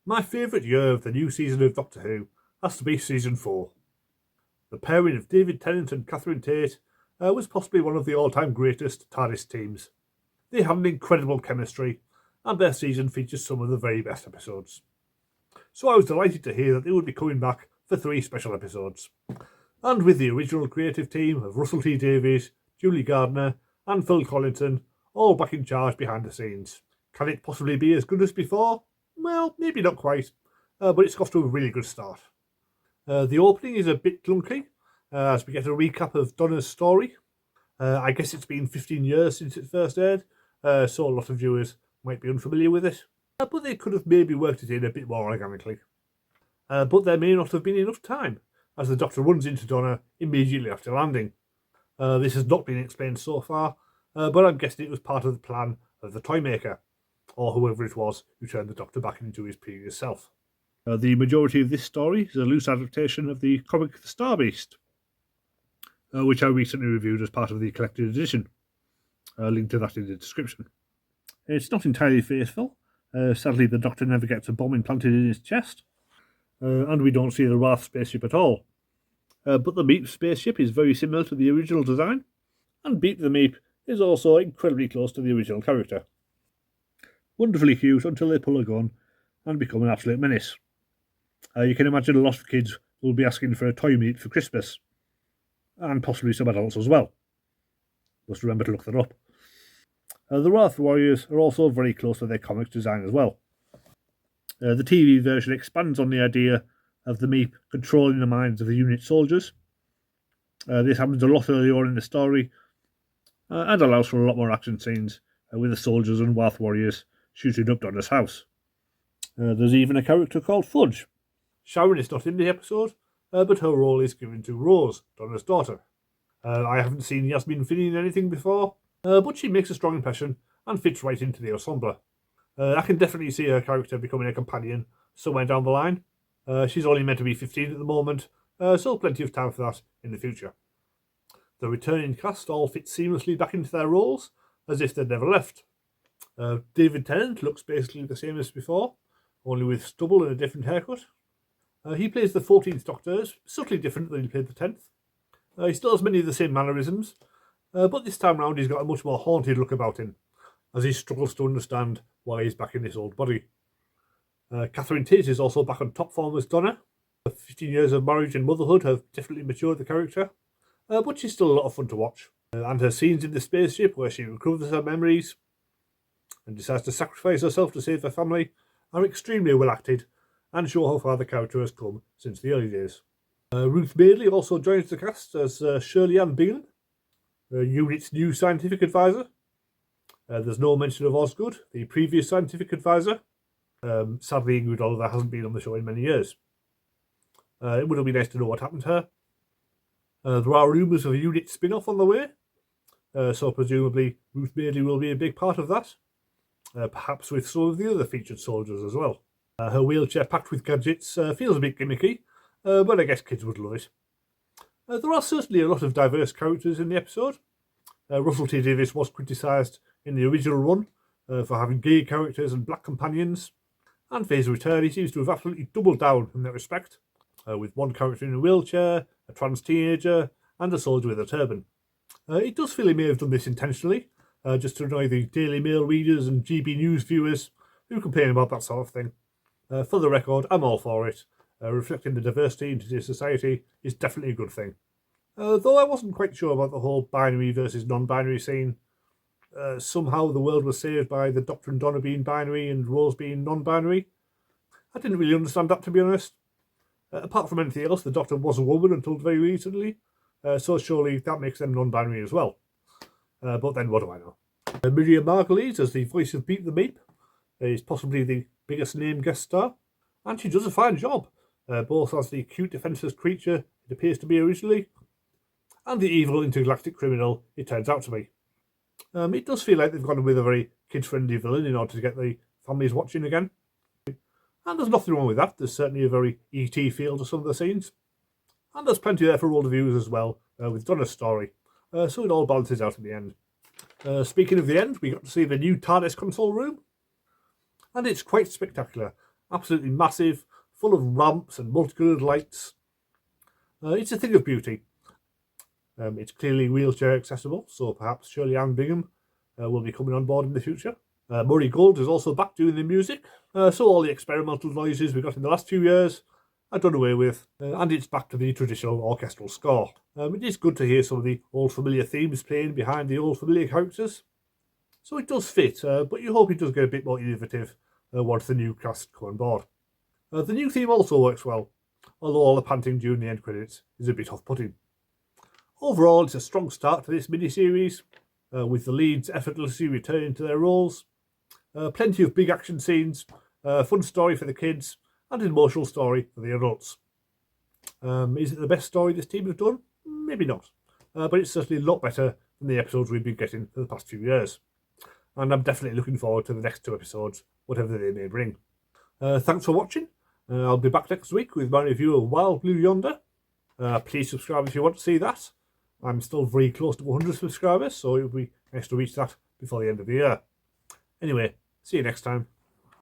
My favourite year of the new season of Doctor Who has to be Season 4. The pairing of David Tennant and Catherine Tate was possibly one of the all-time greatest TARDIS teams. They had an incredible chemistry, and their season features some of the very best episodes. So I was delighted to hear that they would be coming back for 3 special episodes. And with the original creative team of Russell T Davies, Julie Gardner and Phil Collington all back in charge behind the scenes. Can it possibly be as good as before? Well, maybe not quite, but it's got to a really good start. The opening is a bit clunky, as we get a recap of Donna's story. I guess it's been 15 years since it first aired, so a lot of viewers might be unfamiliar with it, but they could have maybe worked it in a bit more organically. But there may not have been enough time, as the Doctor runs into Donna immediately after landing. This has not been explained so far, but I'm guessing it was part of the plan of the Toymaker, or whoever it was who turned the Doctor back into his previous self. The majority of this story is a loose adaptation of the comic The Star Beast, which I recently reviewed as part of the collected edition. I'll link to that in the description. It's not entirely faithful. Sadly, the Doctor never gets a bomb implanted in his chest, and we don't see the Wrath spaceship at all. But the Meep spaceship is very similar to the original design, and Beep the Meep is also incredibly close to the original character. Wonderfully cute until they pull a gun and become an absolute menace. You can imagine a lot of kids will be asking for a toy Meep for Christmas, and possibly some adults as well. Just remember to look that up. The Wrath Warriors are also very close to their comics design as well. The TV version expands on the idea of the Meep controlling the minds of the unit soldiers. This happens a lot earlier on in the story, and allows for a lot more action scenes with the soldiers and Wrath Warriors shooting up Donna's house. There's even a character called Fudge. Sharon is not in the episode, but her role is given to Rose, Donna's daughter. I haven't seen Yasmin Finney in anything before, but she makes a strong impression and fits right into the ensemble. I can definitely see her character becoming a companion somewhere down the line. She's only meant to be 15 at the moment, so plenty of time for that in the future. The returning cast all fit seamlessly back into their roles, as if they'd never left. David Tennant looks basically the same as before, only with stubble and a different haircut. He plays the 14th Doctor, subtly different than he played the 10th. He still has many of the same mannerisms, but this time round he's got a much more haunted look about him, as he struggles to understand why he's back in this old body. Catherine Tate is also back on top form as Donna. 15 years of marriage and motherhood have definitely matured the character, but she's still a lot of fun to watch. And her scenes in the spaceship where she recovers her memories and decides to sacrifice herself to save her family are extremely well acted and show how far the character has come since the early days. Ruth Madeley also joins the cast as Shirley Ann Bingham, Unit's new scientific advisor. There's no mention of Osgood, the previous scientific advisor. Sadly, Ingrid Oliver hasn't been on the show in many years. It would have been nice to know what happened to her. There are rumours of a Unit spin-off on the way, so presumably Ruth Madeley will be a big part of that, perhaps with some of the other featured soldiers as well. Her wheelchair packed with gadgets feels a bit gimmicky, but I guess kids would love it. There are certainly a lot of diverse characters in the episode. Russell T Davies was criticised in the original run for having gay characters and black companions, and for his return he seems to have absolutely doubled down in that respect, with one character in a wheelchair, a trans teenager, and a soldier with a turban. It does feel he may have done this intentionally, just to annoy the Daily Mail readers and GB News viewers who complain about that sort of thing. For the record, I'm all for it. Reflecting the diversity in today's society is definitely a good thing. Though I wasn't quite sure about the whole binary versus non-binary scene. Somehow the world was saved by the Doctor and Donna being binary and Rose being non-binary. I didn't really understand that, to be honest. Apart from anything else, the Doctor was a woman until very recently, so surely that makes them non-binary as well. But then what do I know? Miriam Margolyes as the voice of Beep the Meep is possibly the biggest name guest star, and she does a fine job, both as the cute defenceless creature it appears to be originally, and the evil intergalactic criminal it turns out to be. It does feel like they've gone with a very kid-friendly villain in order to get the families watching again. And there's nothing wrong with that. There's certainly a very E.T. feel to some of the scenes. And there's plenty there for all the viewers as well, with Donna's story. So it all balances out in the end. Speaking of the end, we got to see the new TARDIS console room. And it's quite spectacular. Absolutely massive, full of ramps and multicoloured lights. It's a thing of beauty. It's clearly wheelchair accessible, so perhaps Shirley Ann Bingham will be coming on board in the future. Murray Gold is also back doing the music, so all the experimental noises we got in the last few years are done away with, and it's back to the traditional orchestral score. It is good to hear some of the old familiar themes playing behind the old familiar characters, so it does fit, but you hope it does get a bit more innovative once the new cast come on board. The new theme also works well, although all the panting during the end credits is a bit off-putting. Overall, it's a strong start to this mini-series, with the leads effortlessly returning to their roles, plenty of big action scenes, fun story for the kids, and an emotional story for the adults. Is it the best story this team have done? Maybe not, but it's certainly a lot better than the episodes we've been getting for the past few years. And I'm definitely looking forward to the next 2 episodes, whatever they may bring. Thanks for watching. I'll be back next week with my review of Wild Blue Yonder. Please subscribe if you want to see that. I'm still very close to 100 subscribers, so it would be nice to reach that before the end of the year. Anyway, see you next time.